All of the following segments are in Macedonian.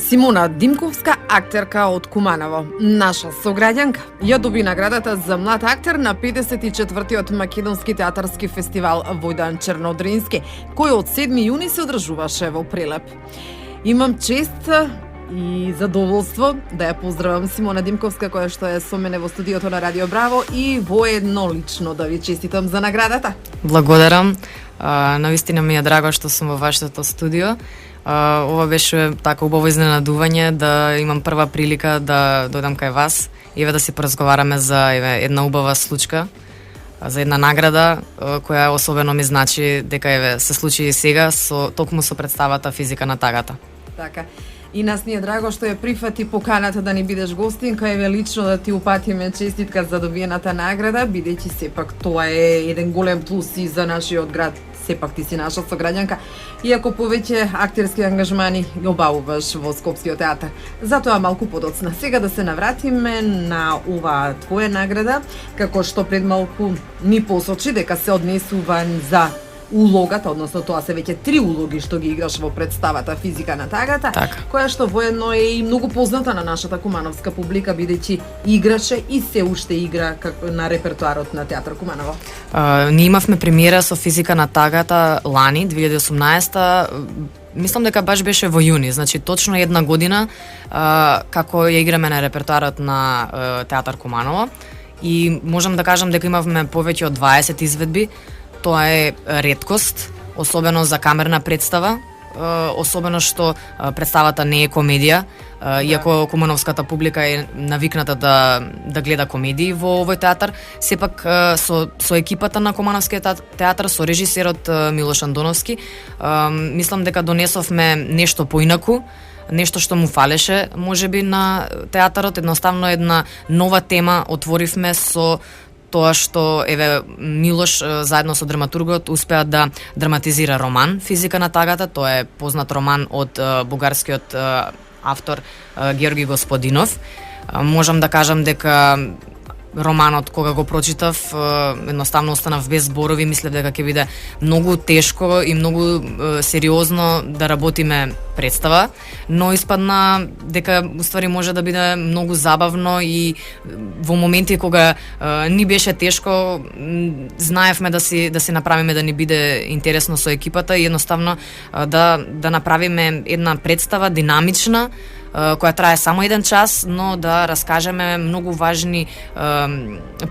Симона Димковска, актерка од Куманово, наша сограѓанка, ја доби наградата за млад актер на 54-тиот Македонски театарски фестивал Војдан Чернодрински, кој од 7 јуни се одржуваше во Прилеп. Имам чест и задоволство да ја поздравам Симона Димковска, која што е со мене во студиото на Радио Браво, и воедно лично да ви честитам за наградата. Благодарам. Навистина ми е драго што сум во вашето студио. Ова беше така убаво изненадување да имам прва прилика да дојдам кај вас и да си поразговараме за една убава случка, за една награда која особено ми значи дека се случи и сега токму со представата Физика на тагата. Така. И нас ни е драго што ја прифати поканата да ни бидеш гостинка, лично да ти упатиме честитка за добиената награда, бидејќи сепак тоа е еден голем плюс и за нашиот град. Сепак ти си наша сограѓанка, иако повеќе актерски ангажмани ги обавуваш во Скопскиот театар. Затоа малку подоцна. Сега да се навратиме на оваа твоја награда, како што пред малку ни посочи дека се однесува за улогата, односно тоа се веќе 3 улоги што ги играш во представата Физика на тагата, која што воедно е и многу позната на нашата кумановска публика, бидејќи играше и се уште игра на репертоарот на Театар Куманово. Ние имавме премиера со Физика на тагата лани, 2018-та, мислам дека баш беше во јуни, значи точно една година како ја играме на репертоарот на Театар Куманово, и можам да кажам дека имавме повеќе од 20 изведби. Тоа е реткост, особено за камерна представа, особено што представата не е комедија, иако кумановската публика е навикната да гледа комедии во овој театар, сепак со екипата на Кумановскиот театар, со режисерот Милош Андоновски, мислам дека донесовме нешто поинаку, нешто што му фалеше можеби на театарот, едноставно една нова тема отворивме со тоа што Милош заедно со драматургот успеа да драматизира роман Физика на тагата. Тоа е познат роман од бугарскиот автор Георги Господинов. Можам да кажам дека романот, кога го прочитав, едноставно останав без зборови. Мислев дека ќе биде многу тешко и многу сериозно да работиме представа, но испадна дека уствари може да биде многу забавно, и во моменти кога ни беше тешко, знаевме да си направиме да ни биде интересно со екипата и едноставно да направиме една представа динамична, која трае само 1 час, но да раскажеме многу важни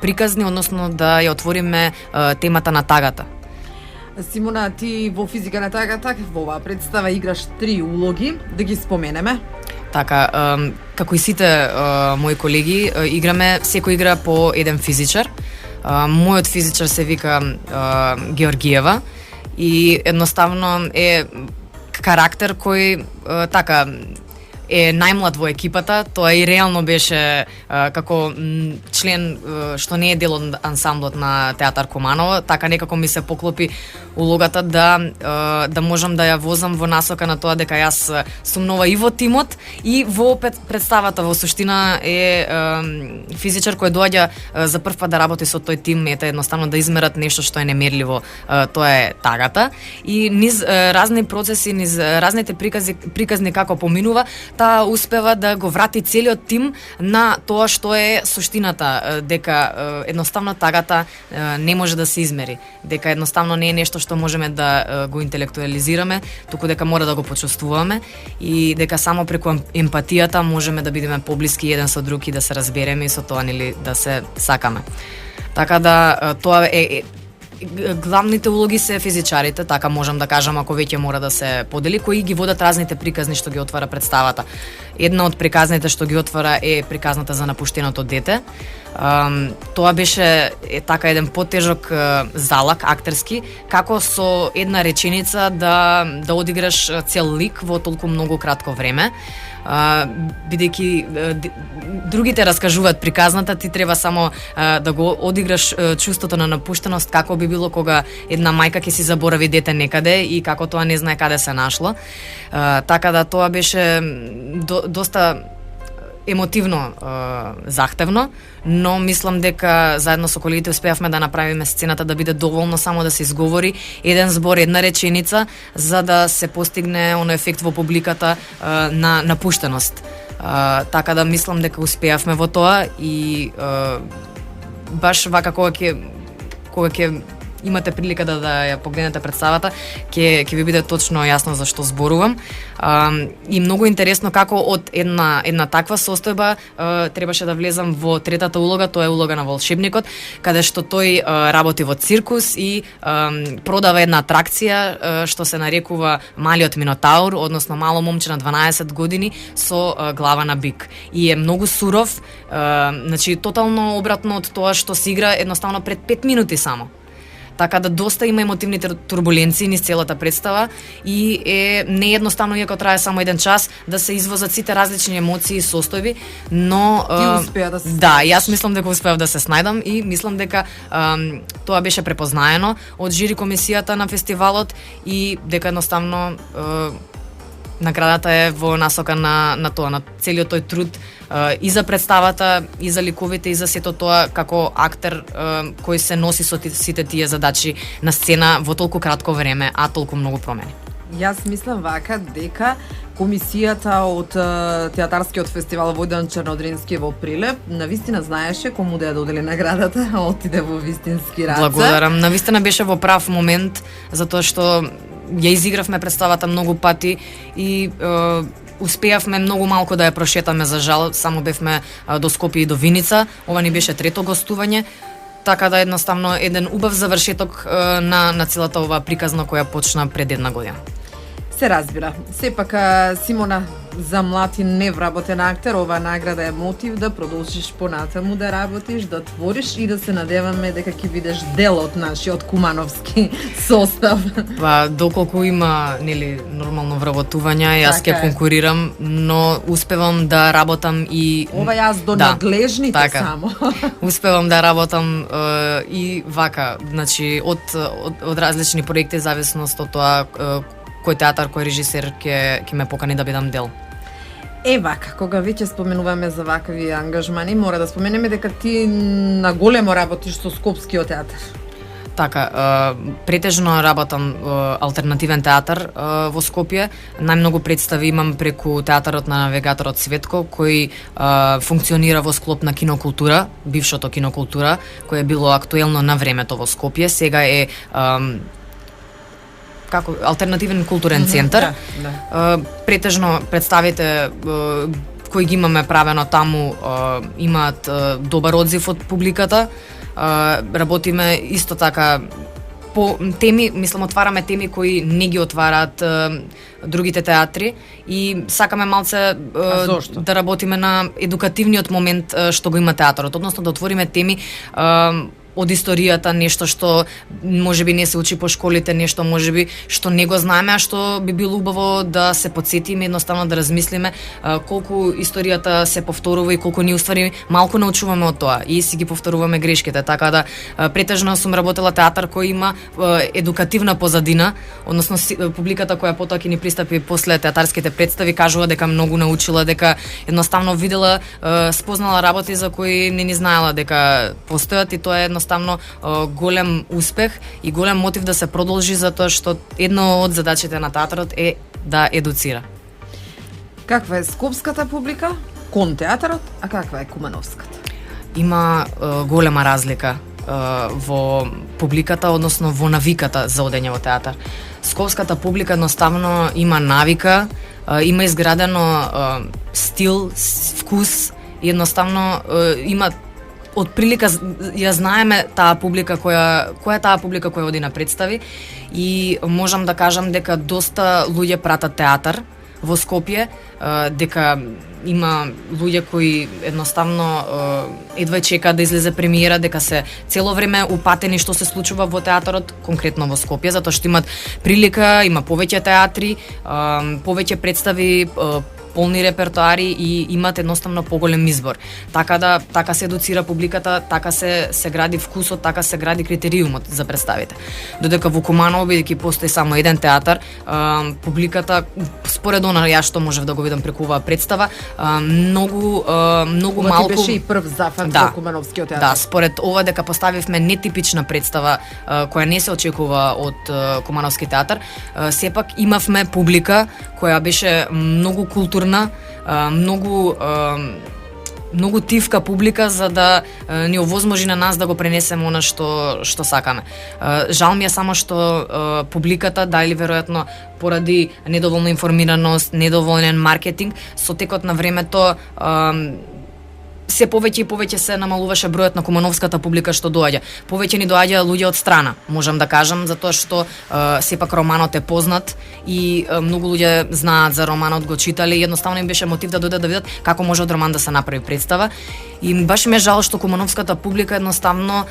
приказни, односно да ја отвориме темата на тагата. Симона, ти во Физика на тагата во оваа представа играш 3 улоги, да ги споменеме. Така, како и сите мои колеги, секој игра по еден физичар. Мојот физичар се вика Георгиева и едноставно е карактер кој така е најмлад во екипата. Тоа и реално беше како член што не е дел од ансамблот на Театар Куманово, така некако ми се поклопи улогата да можам да ја возам во насока на тоа дека јас сум нова и во тимот и во представата. Во суштина е физичар кој доаѓа за прв пат да работи со тој тим, едноставно да измерат нешто што е немерливо, тоа е тагата, и низ разни процеси, низ разните приказни како поминува, таа успева да го врати целиот тим на тоа што е суштината, дека едноставно тагата не може да се измери, дека едноставно не е нешто што можеме да го интелектуализираме, туку дека мора да го почувствуваме и дека само преку емпатијата можеме да бидеме поблиски еден со друг и да се разбереме и со тоа да се сакаме. Така да тоа е главните улоги се физичарите, така можам да кажам, ако веќе мора да се подели, кои ги водат разните приказни што ги отвара представата. Една од приказните што ги отвара е приказната за напуштеното дете. Тоа беше така еден потежок залак актерски, како со една реченица да одиграш цел лик во толку многу кратко време. Бидејќи другите раскажуваат приказната, ти треба само да го одиграш чувството на напуштеност, како би било кога една мајка ќе си заборави дете некаде и како тоа не знае каде се нашло. Така да тоа беше доста емотивно захтевно, но мислам дека заедно со колегите успеавме да направиме сцената да биде доволно само да се изговори еден збор, една реченица, за да се постигне оној ефект во публиката на напуштеност. Така да мислам дека успеавме во тоа и баш вака кога ќе имате прилика да ја погледнете представата, ќе ви биде точно јасно за што зборувам. И многу интересно како од една таква состојба требаше да влезам во третата улога, тоа е улога на волшебникот, каде што тој работи во циркус и продава една атракција што се нарекува Малиот Минотаур, односно мало момче на 12 години со глава на бик. И е многу суров, значи тотално обратно од тоа што се игра едноставно пред 5 минути само. Така да доста има емотивни турбуленции низ целата представа и е неедноставно, иако трае само 1 час, да се извозат сите различни емоции и состојби, но ти успеа да се да, јас мислам дека успеав да се снајдам и мислам дека тоа беше препознаено од жири комисијата на фестивалот и дека едноставно наградата е во насока на тоа, на целиот тој труд и за представата, и за ликовите, и за сето тоа како актер кој се носи со сите тие задачи на сцена во толку кратко време, а толку многу промени. Јас мислам вака дека комисијата од театарскиот фестивал Војдан Чернодрински во Прилеп навистина знаеше кому да ја додели наградата, а отиде во вистински раце. Благодарам. Навистина беше во прав момент, затоа што ја изигравме представата многу пати и успеавме многу малку да ја прошетаме, за жал, само бевме до Скопје и до Виница. Ова ни беше трето гостување, така да едноставно еден убав завршеток на целата оваа приказна која почна пред 1 година. Се разбира. Сепак, Симона, за млад и невработен актер, оваа награда е мотив да продолжиш понатаму да работиш, да твориш и да се надеваме дека ќе бидеш дел од нашиот кумановски состав. Па, доколку има, нели, нормално вработување, јас ќе конкурирам, но успевам да работам и ова јас до надлежните така, само. Успевам да работам и вака, значи од различни проекти зависност од тоа кој театар, кој режисер ќе ме покани да бидам дел. Вака, кога веќе споменуваме за вакви ангажмани, мора да споменеме дека ти на големо работиш со Скопскиот театар. Така, претежно работам алтернативен театар во Скопје. Најмногу представи имам преку театарот на навигаторот Светко, кој функционира во склоп на кинокултура, бившото кинокултура, кој е било актуелно на времето во Скопје. Сега е како алтернативен културен центар. Претежно представите кои ги имаме правено таму имаат добар одзив од публиката. Работиме исто така по теми, мислам, отвараме теми кои не ги отвараат другите театри и сакаме малце да работиме на едукативниот момент што го има театарот, односно да отвориме теми од историјата, нешто што можеби не се учи по школите, нешто можеби што не го знаеме, а што би било убаво да се потсетиме, едноставно да размислиме колку историјата се повторува и колку ни уствари малку научуваме од тоа и си ги повторуваме грешките. Така да претежно сум работела театар кој има едукативна позадина, односно публиката која потоа ќе ни пристапи после театарските представи кажува дека многу научила, дека едноставно видела, спознала работи за кои не ни знаела дека постојат и тоа е едноставно голем успех и голем мотив да се продолжи, затоа што едно од задачите на театарот е да едуцира. Каква е скопската публика кон театарот, а каква е кумановската? Има голема разлика во публиката, односно во навиката за одење во театар. Скопската публика едноставно има навика, има изградено стил, вкус и едноставно има од прилика ја знаеме таа публика која е таа публика која оди на представи и можам да кажам дека доста луѓе пратат театар во Скопје, дека има луѓе кои едноставно едва чекаат да излезе премиера, дека се цело време упатени што се случува во театарот, конкретно во Скопје, затоа што имат прилика, има повеќе театри, повеќе представи, полни репертоари и имат едноставно поголем избор. Така се едуцира публиката, така се гради вкусот, така се гради критериумот за представите. Додека во Куманово, бидејќи постои само еден театар, публиката според она ја што можев да го видам преку оваа представа, многу малку беше и прв зафат за Кумановскиот театар. Да, според ова дека поставивме нетипична представа која не се очекува од Кумановски театар, сепак имавме публика која беше многу културна, многу тивка публика за да ни овозможи на нас да го пренесеме она што сакаме. Жал ми е само што публиката, дали веројатно поради недоволна информираност, недоволен маркетинг, со текот на времето се повеќе и повеќе се намалуваше бројот на кумановската публика што доаѓа. Повеќе ни доаѓа луѓе од страна, можам да кажам, затоа што сепак романот е познат и многу луѓе знаат за романот, го читале и едноставно им беше мотив да дојдат да видат како може од роман да се направи представа. И баш ме жал што кумановската публика едноставно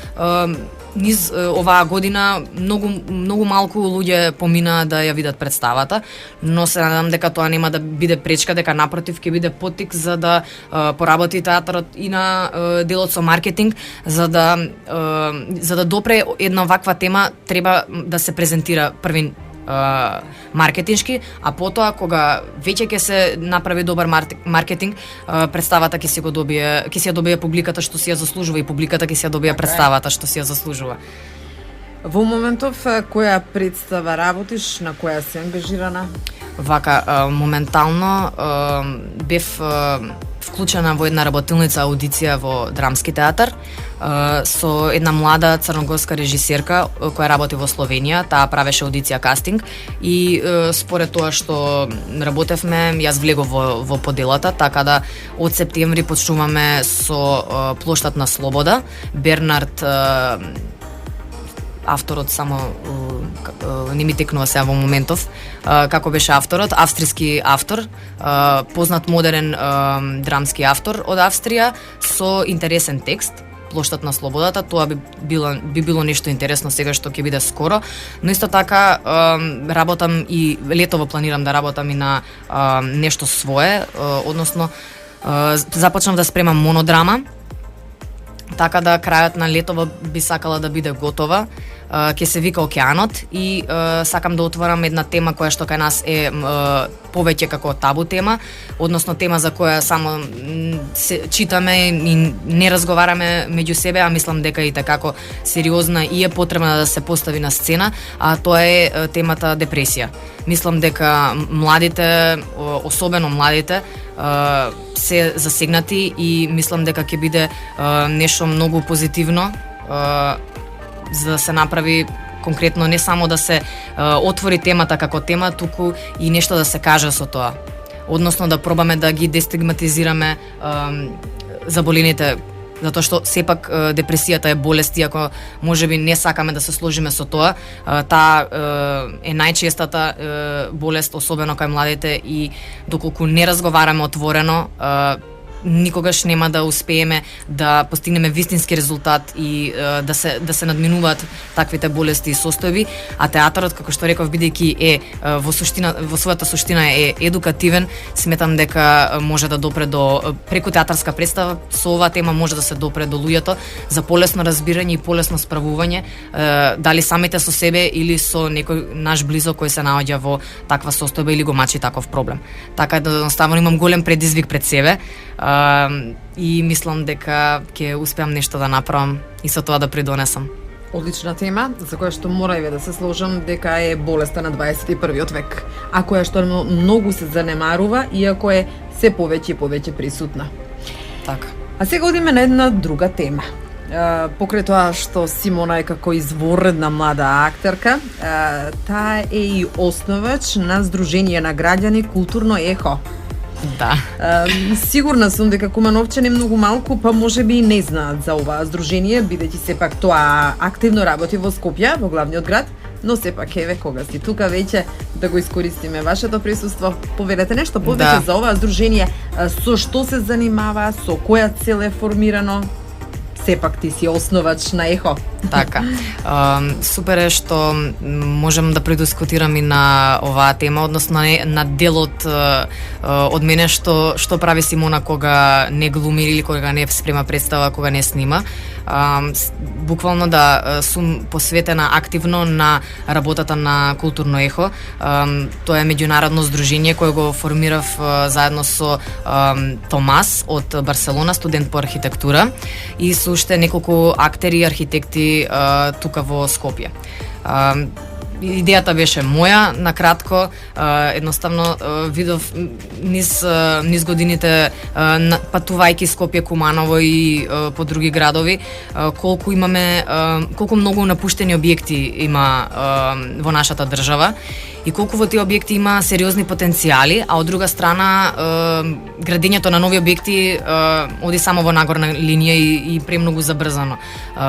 низ оваа година многу малку луѓе помина да ја видат представата, но се надам дека тоа нема да биде пречка, дека напротив ќе биде поттик за да поработи театарот и на делот со маркетинг, за да допре една ваква тема треба да се презентира првин маркетиншки, а потоа кога веќе ќе се направи добар маркетинг, представата ќе си ја добие публиката што си ја заслужува и публиката ќе си ја добие представата што си ја заслужува. Во моментов која представа работиш, на која си ангажирана? Вака, моментално бев вклучена во една работилница аудиција во Драмски театар со една млада црногорска режисерка која работи во Словенија. Таа правеше аудиција кастинг и според тоа што работевме, јас влегов во поделата, така да од септември почнуваме со Плоштад на Слобода. Бернард, авторот, само не ми текнува сега во моментов како беше авторот, австријски автор, познат модерен драмски автор од Австрија со интересен текст. Плоштад на Слободата, тоа би било нешто интересно сега што ќе биде скоро, но исто така работам и летово планирам да работам и на нешто свое, односно започнав да спремам монодрама, така да крајот на летово би сакала да биде готова. Ќе се вика Океанот и сакам да отворам една тема која што кај нас е повеќе како табу тема, односно тема за која само се читаме и не разговараме меѓу себе, а мислам дека и како сериозна и е потребна да се постави на сцена, а тоа е темата депресија. Мислам дека младите, особено младите, се засегнати и мислам дека ќе биде нешто многу позитивно за да се направи конкретно, не само да се отвори темата како тема, туку и нешто да се каже со тоа. Односно да пробаме да ги дестигматизираме заболените, затоа што сепак депресијата е болест, иако можеби не сакаме да се сложиме со тоа. Таа е најчестата болест, особено кај младите, и доколку не разговараме отворено, никогаш нема да успееме да постигнеме вистински резултат и да се надминуваат таквите болести и состојби, а театарот, како што реков, бидејќи е во својата суштина е едукативен, сметам дека може да допре до преку театарска представа со оваа тема може да се допре до луѓето за полесно разбирање и полесно справување, дали самите со себе или со некој наш близок кој се наоѓа во таква состојба или го мачи таков проблем. Така да едноставно имам голем предизвик пред себе. И мислам дека ќе успеам нешто да направам и со тоа да придонесам. Одлична тема, за која што мора и да се сложам дека е болеста на 21. век, а која што многу се занемарува, иако е се повеќе и повеќе присутна. Така. А сега одиме на една друга тема. Покрај тоа што Симона е како изворедна млада актерка, таа е и основач на Сдружение на граѓани Културно ехо. Да. Сигурна сум дека кумановчани многу малку, па можеби и не знаат за ова здружение, бидејќи сепак тоа активно работи во Скопје, во главниот град, но сепак еве кога си тука веќе да го искористиме вашето присуство. Поведете нешто повеќе за ова здружение, со што се занимава, со која цел е формирано. сепак ти си основач на ЕХО. Така. Супер е што можем да предискутирам и на оваа тема, односно на делот од мене што прави Симона кога не глуми или кога не спрема представа, кога не снима. Буквално да сум посветена активно на работата на Културно ехо. Тоа е меѓународно здружение кое го формирав заедно со Томас од Барселона, студент по архитектура, и со уште неколку актери и архитекти тука во Скопје. Идејата беше моја, на кратко, едноставно видов низ годините патувајќи Скопје, Куманово и по други градови, колку многу напуштени објекти има во нашата држава и колку во тие објекти има сериозни потенцијали, а од друга страна градењето на нови објекти оди само во нагорна линија и премногу забрзано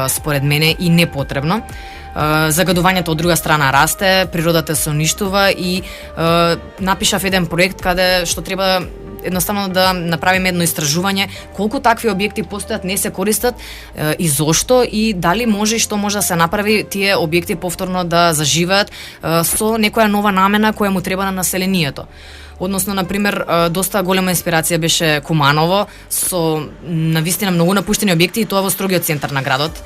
според мене и непотребно. Загадувањето од друга страна расте, природата се уништува и напишав еден проект каде што треба едноставно да направиме едно истражување колку такви објекти постојат, не се користат и зошто, и дали може и што може да се направи тие објекти повторно да заживеат со некоја нова намена која му треба на населението. Односно, например, доста голема инспирација беше Куманово со навистина многу напуштени објекти, и тоа во строгиот центар на градот.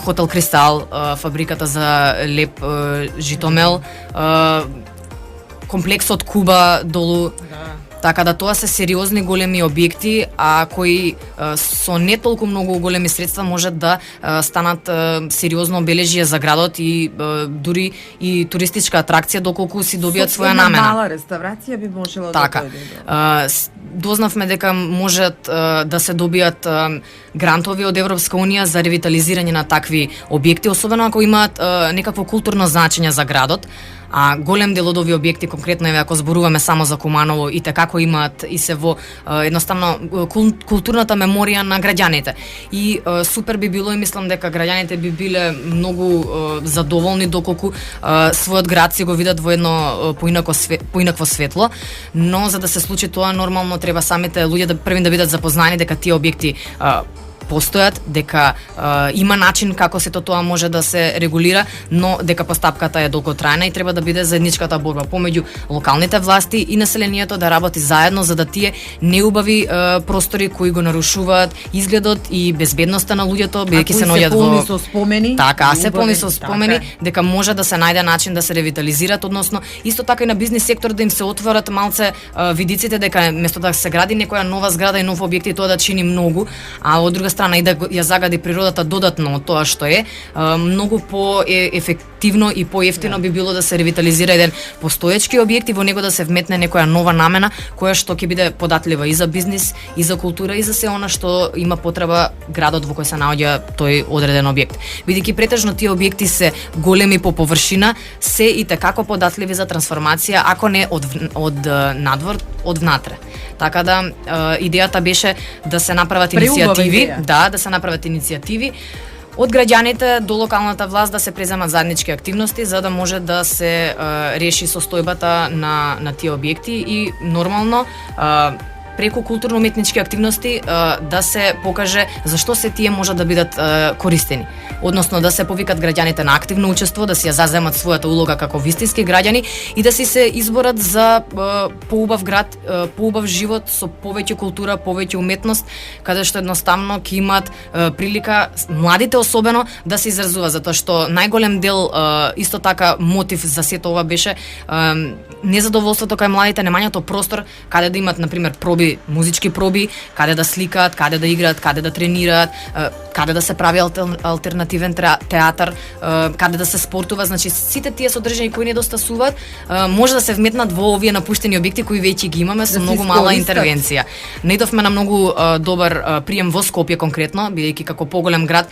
Хотел Кристал, фабриката за леп житомел, комплексот Куба долу. Така да тоа се сериозни големи објекти, а кои со не толку многу големи средства можат да станат сериозно обележје за градот и дури и туристичка атракција доколку си добијат своја намена. Мала реставрација би можела така, да дознавме дека можат да се добијат грантови од Европска унија за ревитализирање на такви објекти, особено ако имаат некакво културно значење за градот. А голем дел од овие објекти, конкретно еве ако зборуваме само за Куманово, и како имаат и се во едноставно културната меморија на граѓаните. И супер би било, и мислам дека граѓаните би биле многу задоволни доколку својот град си го видат во едно поинакво светло, но за да се случи тоа нормално треба самите луѓе првин да бидат запознани дека тие објекти постојат, дека има начин како сето тоа може да се регулира, но дека постапката е долготрајна и треба да биде заедничката борба помеѓу локалните власти и населението да работи заедно за да тие неубави простори кои го нарушуваат изгледот и безбедноста на луѓето, бидејќи се наоѓаат во со спомени. Така, се полни со спомени, дека може да се најде начин да се ревитализираат, односно исто така и на бизнис сектор да им се отворат малце видиците дека место да се гради некоја нова зграда и нов објект, тоа да чини многу, а од друга страна и да ја загади природата додатно од тоа што е, многу по-ефективно и по-ефтино би било да се ревитализира еден постоечки објект и во него да се вметне некоја нова намена која што ќе биде податлива и за бизнис, и за култура, и за се она што има потреба градот во кој се наоѓа тој одреден објект. Бидејќи претежно тие објекти се големи по површина, се и tekako податливи за трансформација, ако не од надвор, од внатре. Така да идејата беше да се направат иницијативи, да се направат иницијативи од граѓаните до локалната власт да се преземат заеднички активности за да може да се реши состојбата на тие објекти и нормално преку културно-уметнички активности да се покаже зашто се тие можат да бидат користени. Односно да се повикат граѓаните на активно учество, да си ја заземат својата улога како вистински граѓани и да си се изборат за поубав град, поубав живот со повеќе култура, повеќе уметност, каде што едноставно ќе имаат прилика младите особено да се изразува, затоа што најголем дел исто така мотив за сето ова беше незадоволството кај младите, немањето простор каде да имат на пример проби, музички проби, каде да сликаат, каде да играат, каде да тренираат, каде да се прави алтернативен театар, каде да се спортува, значи сите тие содржини кои недостасуваат, може да се вметнат во овие напуштени објекти кои веќе ги имаме со многу мала интервенција. Наидовме на многу добар прием во Скопје конкретно, бидејќи како поголем град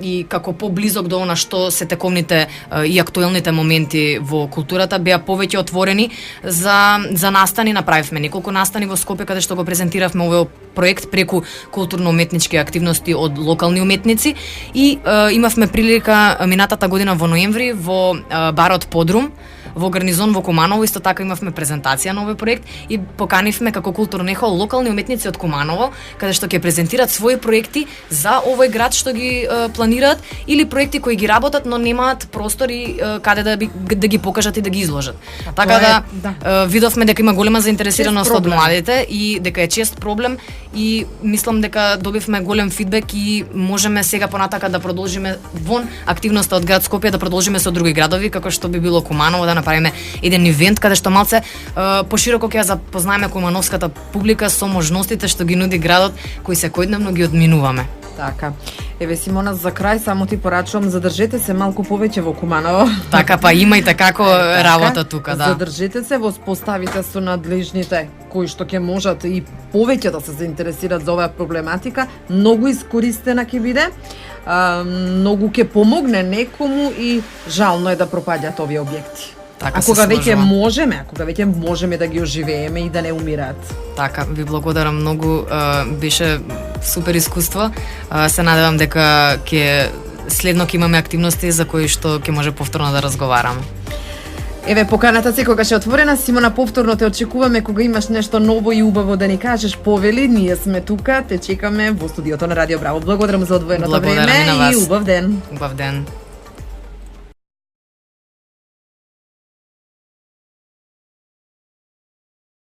и како поблизок до она што се тековните и актуелните моменти во културата беа повеќе отворени за настани. Направивме неколку настани во Скопје каде што го презентиравме овој проект преку културно-уметнички активности од локални уметници и имавме прилика минатата година во ноември во барот Подрум во Гарнизон во Куманово исто така имавме презентација на овој проект и поканивме како културно ехо локални уметници од Куманово, каде што ќе презентираат своји проекти за овој град што ги планираат или проекти кои ги работат, но немаат простори каде да ги покажат и да ги изложат. Така видовме дека има голема заинтересираност од младите и дека е чест проблем и мислам дека добивме голем фидбек и можеме сега понатака да продолжиме вон активноста од град Скопје, да продолжиме со други градови како што би било Куманово, да направиме еден ивент каде што малце пошироко ќе запознаеме кумановската публика со можностите што ги нуди градот кои секојдневно ги одминуваме. Така. Еве Симона, за крај само ти порачувам, задржете се малку повеќе во Куманово. Така, па имајте како работа тука, да. Задржете се, воспоставите со надлежните кои што ќе можат и повеќе да се заинтересираат за оваа проблематика. Многу искористена ќе биде, многу ќе помогне некому и жално е да пропаѓаат овие објекти. Така, ако веќе можеме да ги оживееме и да не умираат. Така, ви благодарам многу, беше супер искуство. Се надевам дека следно ќе имаме активности за кои што ќе може повторно да разговараме. Еве, поканата секогаш е отворена. Симона, повторно те очекуваме кога имаш нешто ново и убаво да ни кажеш, повели. Ние сме тука, те чекаме во студиото на Радио Браво. Благодарам за одвоеното време и убав ден. Убав ден.